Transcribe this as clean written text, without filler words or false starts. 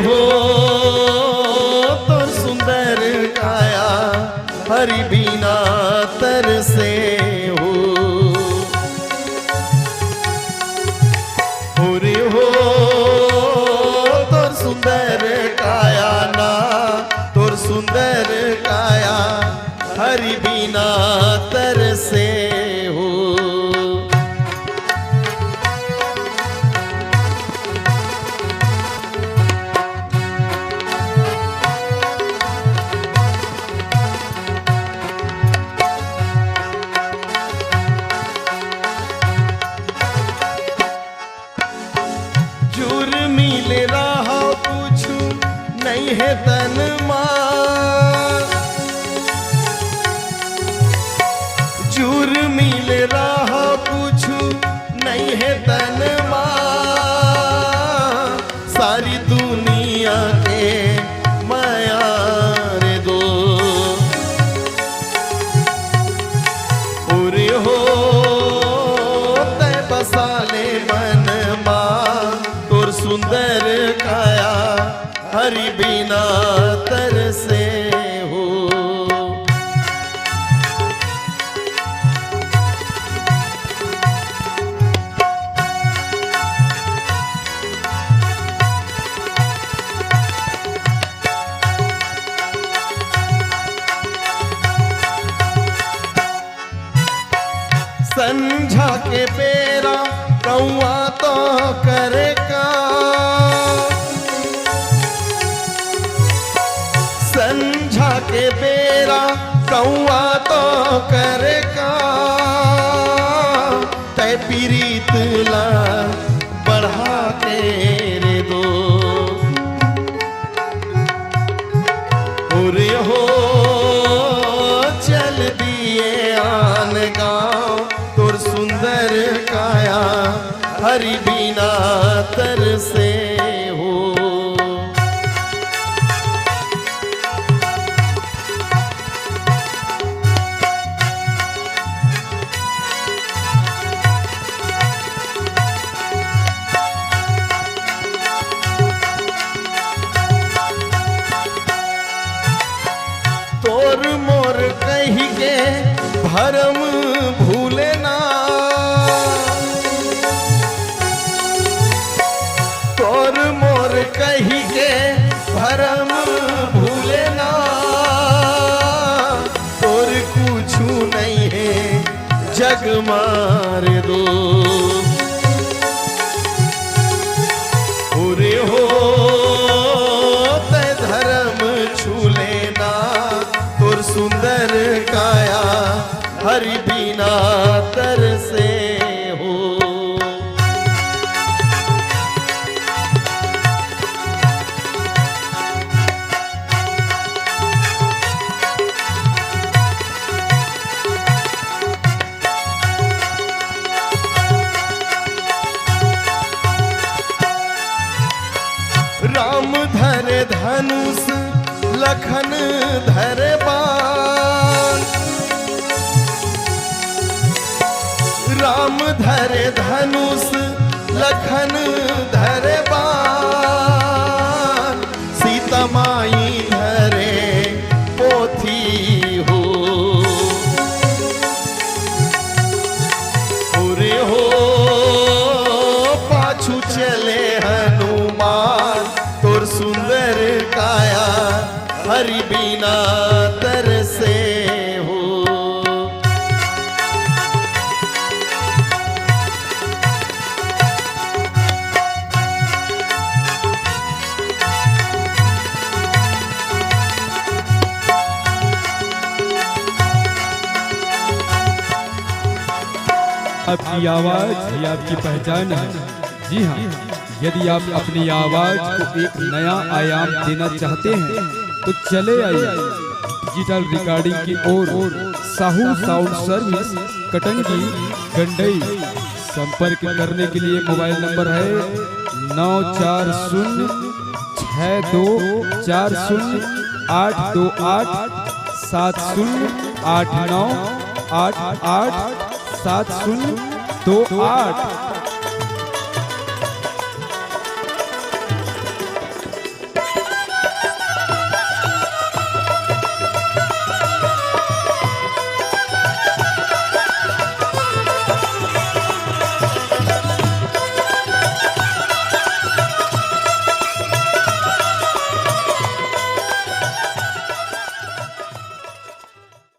हो तो सुंदर काया हरि बिना तरसे हो। रे हो तोर सुंदर काया ना तोर सुंदर काया हरि बिना तरसे हो। जूर मिल रहा पूछू नहीं है तन मां, जूर मिल रहा पूछू नहीं है तन मां, सारी दुनिया के माया रे दो। पूरे हो तय बसाले मन मां तोर सुंदर काया हरि बिना तरसे हो। संझा के बेरा कौआ तो करे का, संझा के बेरा कौआ तो करे का, तय पीरीत ला बढ़ा के रे दो। और हो चल दिए आन गाँव तोर सुंदर काया हरि बिना तरसे हो। तोर मोर कही के भरम भूले ना, तोर मोर कही के भरम भूले ना, तोर कुछू नहीं है जग मार दो। पूरे हो तय धर्म छू लेना तोर सुंदर काया हरि बिना तरसे हो। राम धर धनुष लखन धर बाण, राम धर धनुष लखन धर बाण, सीता माई धरे पोथी हो। पूरे हो पाछू चले हनुमान तोर सुंदर काया हरि बिना तरसे हो। आपकी आवाज ही आपकी पहचान है। जी हाँ, यदि आप अपनी आवाज को एक नया आयाम देना चाहते हैं तो चले आइए डिजिटल रिकॉर्डिंग की ओर। Sahu sound service Katangi Gandai. संपर्क करने के लिए मोबाइल नंबर है 9408287089887028।